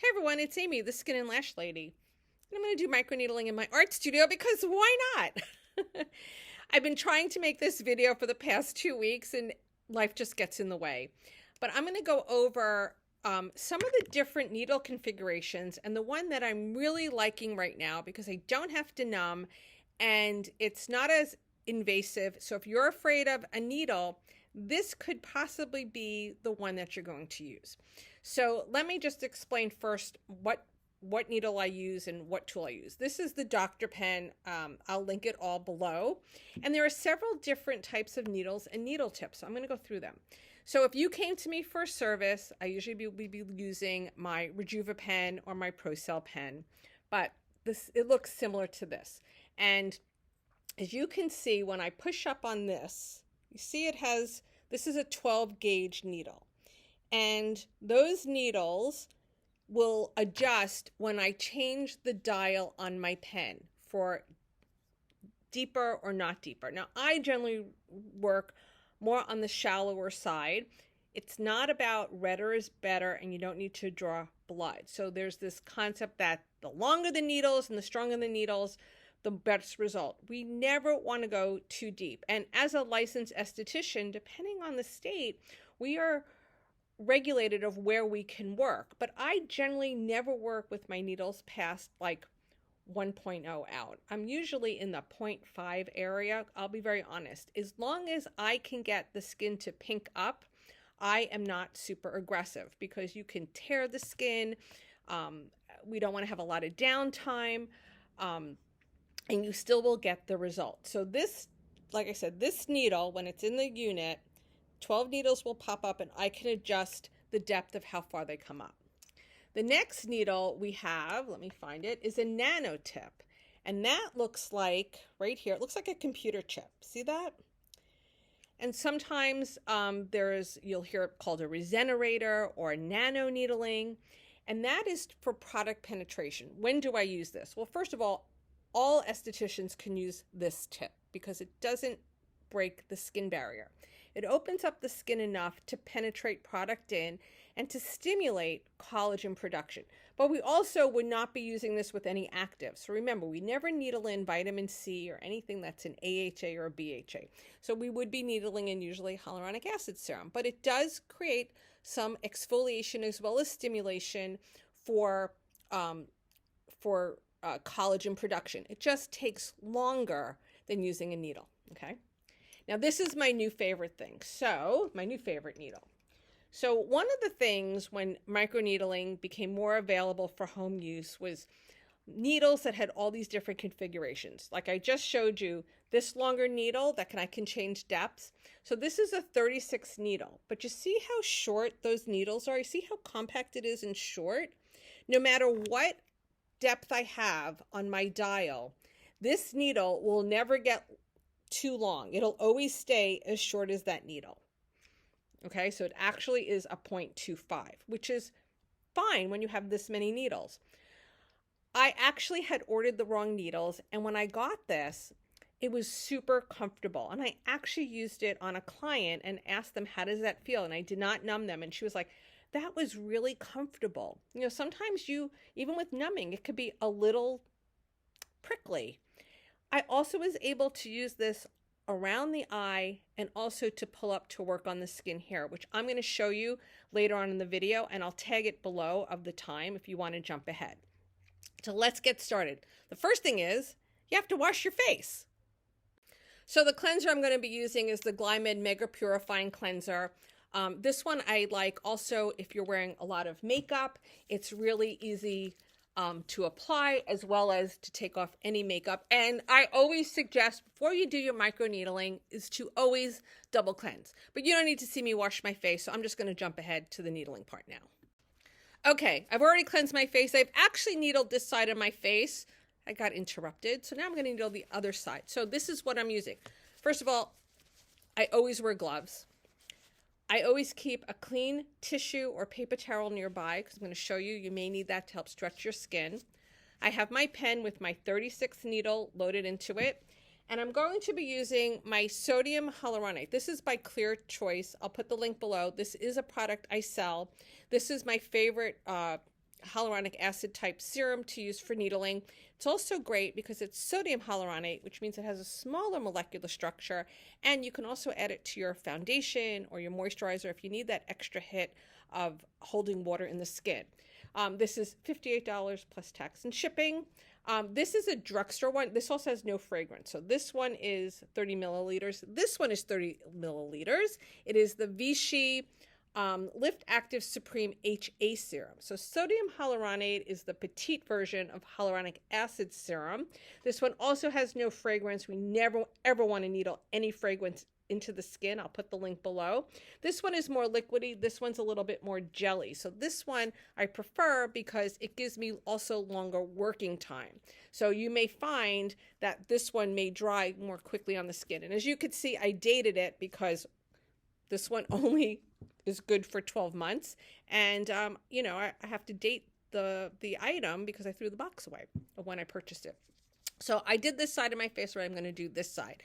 Hey everyone, it's Amy, the Skin and Lash Lady. And I'm going to do microneedling in my art studio because why not? I've been trying to make this video for the past 2 weeks and life just gets in the way. But I'm going to go over some of the different needle configurations, and the one that I'm really liking right now because I don't have to numb and it's not as invasive. So if you're afraid of a needle, this could possibly be the one that you're going to use. So let me just explain first what needle I use and what tool I use. This is the Dr. Pen. I'll link it all below. And there are several different types of needles and needle tips. So I'm going to go through them. So if you came to me for a service, I usually would be using my Rejuva pen or my ProCell pen, but it looks similar to this. And as you can see, when I push up on this, you see this is a 12 gauge needle. And those needles will adjust when I change the dial on my pen for deeper or not deeper. Now, I generally work more on the shallower side. It's not about redder is better and you don't need to draw blood. So there's this concept that the longer the needles and the stronger the needles, the best result. We never want to go too deep. And as a licensed esthetician, depending on the state, we are regulated of where we can work. But I generally never work with my needles past like 1.0 out. I'm usually in the 0.5 area. I'll be very honest. As long as I can get the skin to pink up, I am not super aggressive because you can tear the skin. We don't want to have a lot of downtime. And you still will get the result. So this, like I said, this needle, when it's in the unit, 12 needles will pop up and I can adjust the depth of how far they come up. The next needle we have, let me find it, is a nano tip. And that looks like, right here, it looks like a computer chip. See that? And sometimes you'll hear it called a regenerator or nano needling. And that is for product penetration. When do I use this? Well, first of all estheticians can use this tip because it doesn't break the skin barrier. It opens up the skin enough to penetrate product in and to stimulate collagen production. But we also would not be using this with any active. So remember, we never needle in vitamin C or anything that's an AHA or a BHA. So we would be needling in usually hyaluronic acid serum. But it does create some exfoliation as well as stimulation for collagen production. It just takes longer than using a needle, okay? Now this is my new favorite thing. So, my new favorite needle. So one of the things when microneedling became more available for home use was needles that had all these different configurations. Like I just showed you this longer needle that I can change depths. So this is a 36 needle, but you see how short those needles are? You see how compact it is and short? No matter what depth I have on my dial, this needle will never get too long. It'll always stay as short as that needle. Okay, so it actually is a 0.25, which is fine when you have this many needles. I actually had ordered the wrong needles, and when I got this, it was super comfortable. And I actually used it on a client and asked them, how does that feel? And I did not numb them. And she was like, that was really comfortable. You know, sometimes even with numbing, it could be a little prickly. I also was able to use this around the eye and also to pull up to work on the skin here, which I'm going to show you later on in the video, and I'll tag it below of the time if you want to jump ahead. So let's get started. The first thing is you have to wash your face. So the cleanser I'm going to be using is the Glymed Mega Purifying Cleanser. This one I like also if you're wearing a lot of makeup. It's really easy to apply as well as to take off any makeup. And I always suggest before you do your microneedling is to always double cleanse. But you don't need to see me wash my face, so I'm just going to jump ahead to the needling part now. Okay, I've already cleansed my face. I've actually needled this side of my face. I got interrupted, so now I'm going to needle the other side. So this is what I'm using. First of all, I always wear gloves. I always keep a clean tissue or paper towel nearby because I'm going to show you, you may need that to help stretch your skin. I have my pen with my 36 needle loaded into it. And I'm going to be using my sodium hyaluronate. This is by Clear Choice. I'll put the link below. This is a product I sell. This is my favorite hyaluronic acid type serum to use for needling. It's also great because it's sodium hyaluronate, which means it has a smaller molecular structure, and you can also add it to your foundation or your moisturizer if you need that extra hit of holding water in the skin. This is $58 plus tax and shipping. This is a drugstore one. This also has no fragrance. So this one is 30 milliliters. This one is 30 milliliters. It is the Vichy Lift Active Supreme HA Serum. So sodium hyaluronate is the petite version of hyaluronic acid serum. This one also has no fragrance. We never ever want to needle any fragrance into the skin. I'll put the link below. This one is more liquidy. This one's a little bit more jelly. So this one I prefer because it gives me also longer working time. So you may find that this one may dry more quickly on the skin. And as you can see, I dated it because this one only is good for 12 months. And, you know, I have to date the item because I threw the box away when I purchased it. So I did this side of my face, or I'm going to do this side.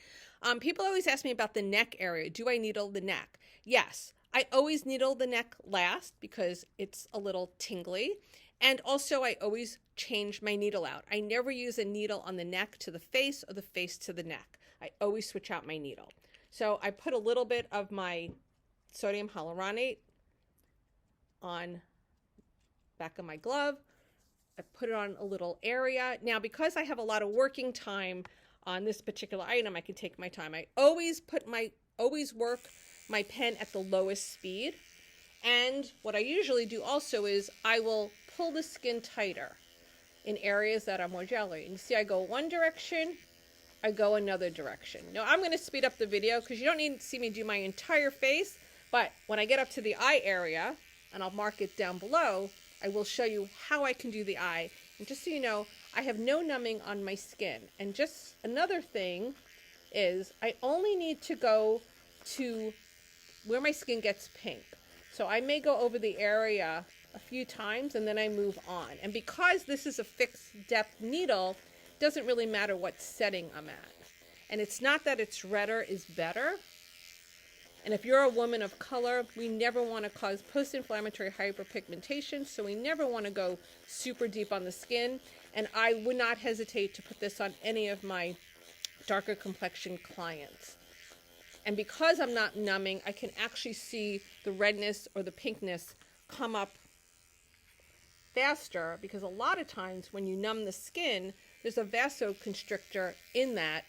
People always ask me about the neck area. Do I needle the neck? Yes, I always needle the neck last because it's a little tingly. And also I always change my needle out. I never use a needle on the neck to the face or the face to the neck. I always switch out my needle. So I put a little bit of my sodium hyaluronate on back of my glove. I put it on a little area. Now, because I have a lot of working time on this particular item, I can take my time. I always work my pen at the lowest speed. And what I usually do also is I will pull the skin tighter in areas that are more jelly. And you see I go one direction, I go another direction. Now I'm going to speed up the video because you don't need to see me do my entire face. But when I get up to the eye area, and I'll mark it down below, I will show you how I can do the eye. And just so you know, I have no numbing on my skin. And just another thing is I only need to go to where my skin gets pink. So I may go over the area a few times and then I move on. And because this is a fixed depth needle, it doesn't really matter what setting I'm at. And it's not that it's redder is better. And if you're a woman of color, we never want to cause post-inflammatory hyperpigmentation, so we never want to go super deep on the skin. And I would not hesitate to put this on any of my darker complexion clients. And because I'm not numbing, I can actually see the redness or the pinkness come up faster, because a lot of times when you numb the skin, there's a vasoconstrictor in that,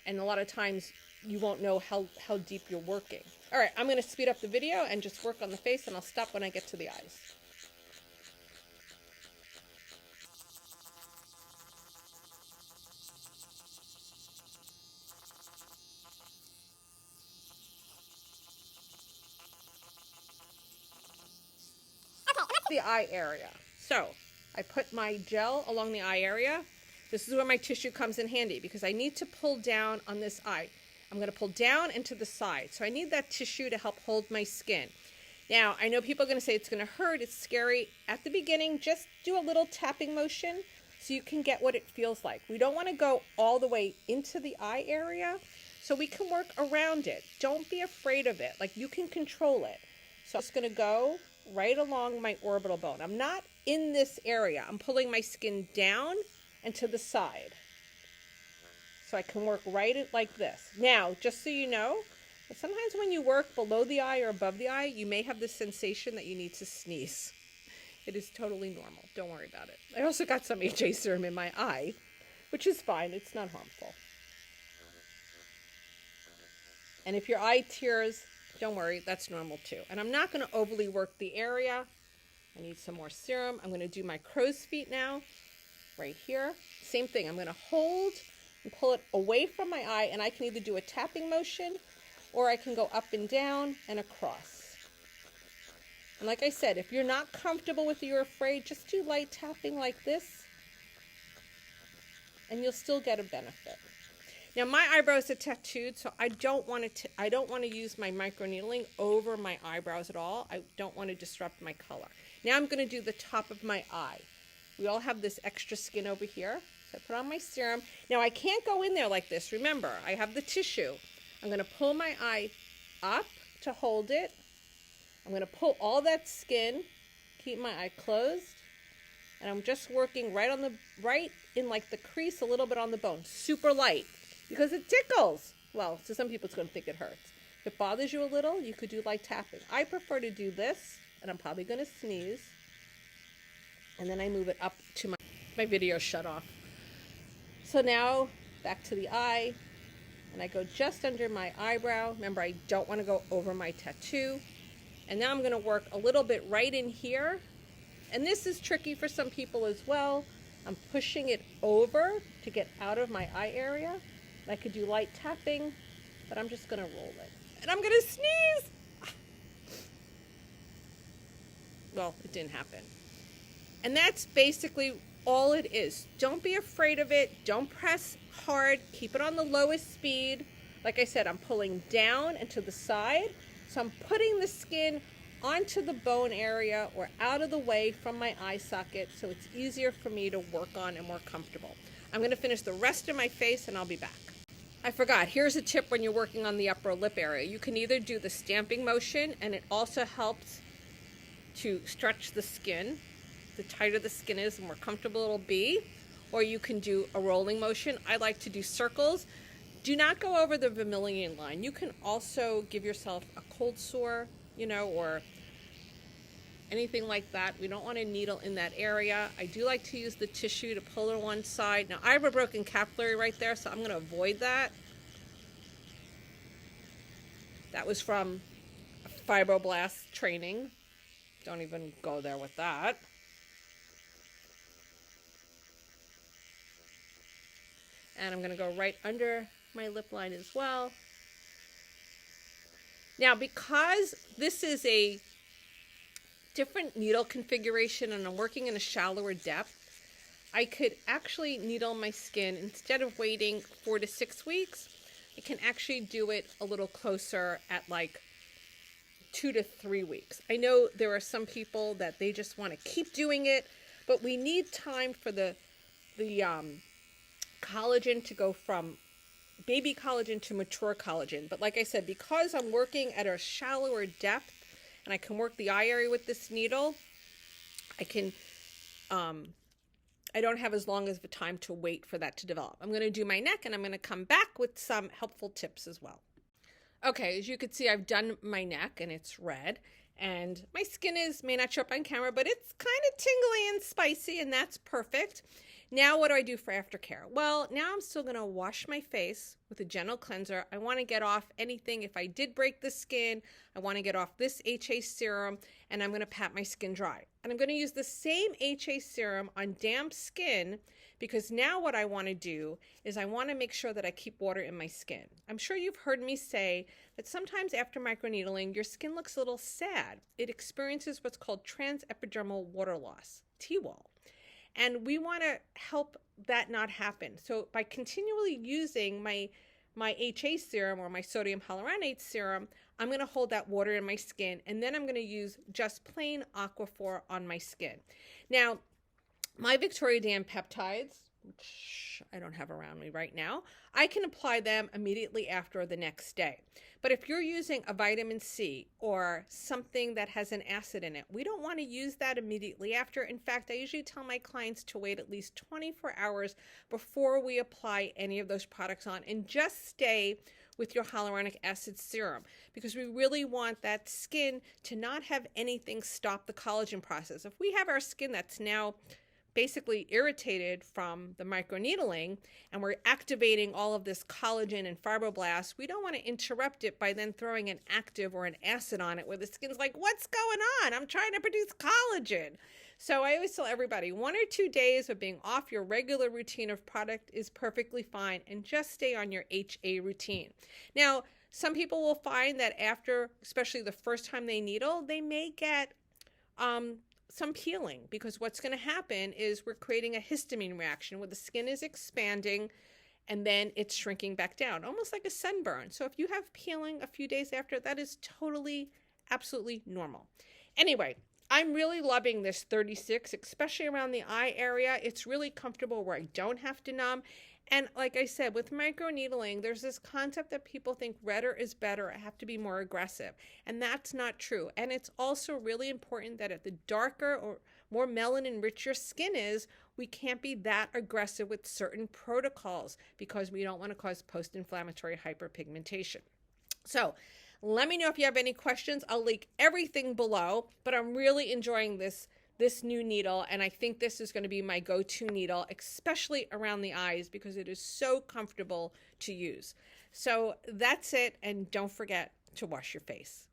and a lot of times you won't know how deep you're working. All right, I'm going to speed up the video and just work on the face, and I'll stop when I get to the eyes. The eye area. So I put my gel along the eye area. This is where my tissue comes in handy because I need to pull down on this eye. I'm going to pull down and to the side. So I need that tissue to help hold my skin. Now, I know people are going to say it's going to hurt, it's scary. At the beginning, just do a little tapping motion so you can get what it feels like. We don't want to go all the way into the eye area, so we can work around it. Don't be afraid of it. Like, you can control it. So I'm just going to go right along my orbital bone. I'm not in this area. I'm pulling my skin down and to the side. So I can work right like this. Now, just so you know, sometimes when you work below the eye or above the eye, you may have the sensation that you need to sneeze. It is totally normal. Don't worry about it. I also got some HA serum in my eye, which is fine. It's not harmful. And if your eye tears, don't worry, that's normal too. And I'm not going to overly work the area. I need some more serum. I'm going to do my crow's feet now, right here. Same thing. I'm going to hold and pull it away from my eye, and I can either do a tapping motion or I can go up and down and across. And like I said, if you're not comfortable with it, you're afraid, just do light tapping like this, and you'll still get a benefit. Now my eyebrows are tattooed, so I don't want to use my microneedling over my eyebrows at all. I don't want to disrupt my color. Now I'm going to do the top of my eye. We all have this extra skin over here. So I put on my serum. Now I can't go in there like this. Remember, I have the tissue. I'm going to pull my eye up to hold it. I'm going to pull all that skin. keep my eye closed. And I'm just working right in like the crease, a little bit on the bone, super light, because it tickles. Well, to some people it's going to think it hurts. If it bothers you a little, you could do light tapping. I prefer to do this, and I'm probably going to sneeze. And then I move it up to my video shut off. So now back to the eye, and I go just under my eyebrow. Remember, I don't want to go over my tattoo. And now I'm going to work a little bit right in here. And this is tricky for some people as well. I'm pushing it over to get out of my eye area. And I could do light tapping, but I'm just going to roll it. And I'm going to sneeze. Well, it didn't happen. And that's basically all it is. Don't be afraid of it. Don't press hard. Keep it on the lowest speed. Like I said, I'm pulling down and to the side. So I'm putting the skin onto the bone area or out of the way from my eye socket so it's easier for me to work on and more comfortable. I'm going to finish the rest of my face and I'll be back. I forgot, here's a tip when you're working on the upper lip area. You can either do the stamping motion, and it also helps to stretch the skin. The tighter the skin is, the more comfortable it'll be. Or you can do a rolling motion. I like to do circles. Do not go over the vermilion line. You can also give yourself a cold sore, or anything like that. We don't want a needle in that area. I do like to use the tissue to pull on one side. Now I have a broken capillary right there, so I'm going to avoid that. That was from fibroblast training. Don't even go there with that. And I'm going to go right under my lip line as well. Now, because this is a different needle configuration and I'm working in a shallower depth, I could actually needle my skin instead of waiting 4 to 6 weeks. I can actually do it a little closer at like 2 to 3 weeks. I know there are some people that they just want to keep doing it, but we need time for the collagen to go from baby collagen to mature collagen. But like I said, because I'm working at a shallower depth and I can work the eye area with this needle, I don't have as long as the time to wait for that to develop. I'm going to do my neck and I'm going to come back with some helpful tips as well. Okay, as you can see, I've done my neck and it's red. And my skin may not show up on camera, but it's kind of tingly and spicy, and that's perfect. Now what do I do for aftercare? Well, now I'm still going to wash my face with a gentle cleanser. I want to get off anything. If I did break the skin, I want to get off this HA serum, and I'm going to pat my skin dry. And I'm going to use the same HA serum on damp skin, because now what I want to do is I want to make sure that I keep water in my skin. I'm sure you've heard me say that sometimes after microneedling, your skin looks a little sad. It experiences what's called transepidermal water loss, T-wall. And we want to help that not happen. So by continually using my HA serum or my sodium hyaluronate serum, I'm going to hold that water in my skin, and then I'm going to use just plain Aquaphor on my skin. Now, my Victoria Dam peptides, which I don't have around me right now, I can apply them immediately after the next day. But if you're using a vitamin C or something that has an acid in it, we don't want to use that immediately after. In fact, I usually tell my clients to wait at least 24 hours before we apply any of those products on, and just stay with your hyaluronic acid serum, because we really want that skin to not have anything stop the collagen process. If we have our skin that's now basically irritated from the microneedling and we're activating all of this collagen and fibroblasts, we don't want to interrupt it by then throwing an active or an acid on it where the skin's like, what's going on? I'm trying to produce collagen. So I always tell everybody 1 or 2 days of being off your regular routine of product is perfectly fine, and just stay on your HA routine. Now, some people will find that after, especially the first time they needle, they may get some peeling, because what's going to happen is we're creating a histamine reaction where the skin is expanding and then it's shrinking back down, almost like a sunburn. So if you have peeling a few days after, that is totally, absolutely normal. Anyway, I'm really loving this 36, especially around the eye area. It's really comfortable where I don't have to numb. And like I said, with microneedling, there's this concept that people think redder is better. I have to be more aggressive. And that's not true. And it's also really important that at the darker or more melanin rich your skin is, we can't be that aggressive with certain protocols because we don't want to cause post-inflammatory hyperpigmentation. So let me know if you have any questions. I'll link everything below, but I'm really enjoying this new needle, and I think this is going to be my go-to needle, especially around the eyes, because it is so comfortable to use. So that's it, and don't forget to wash your face.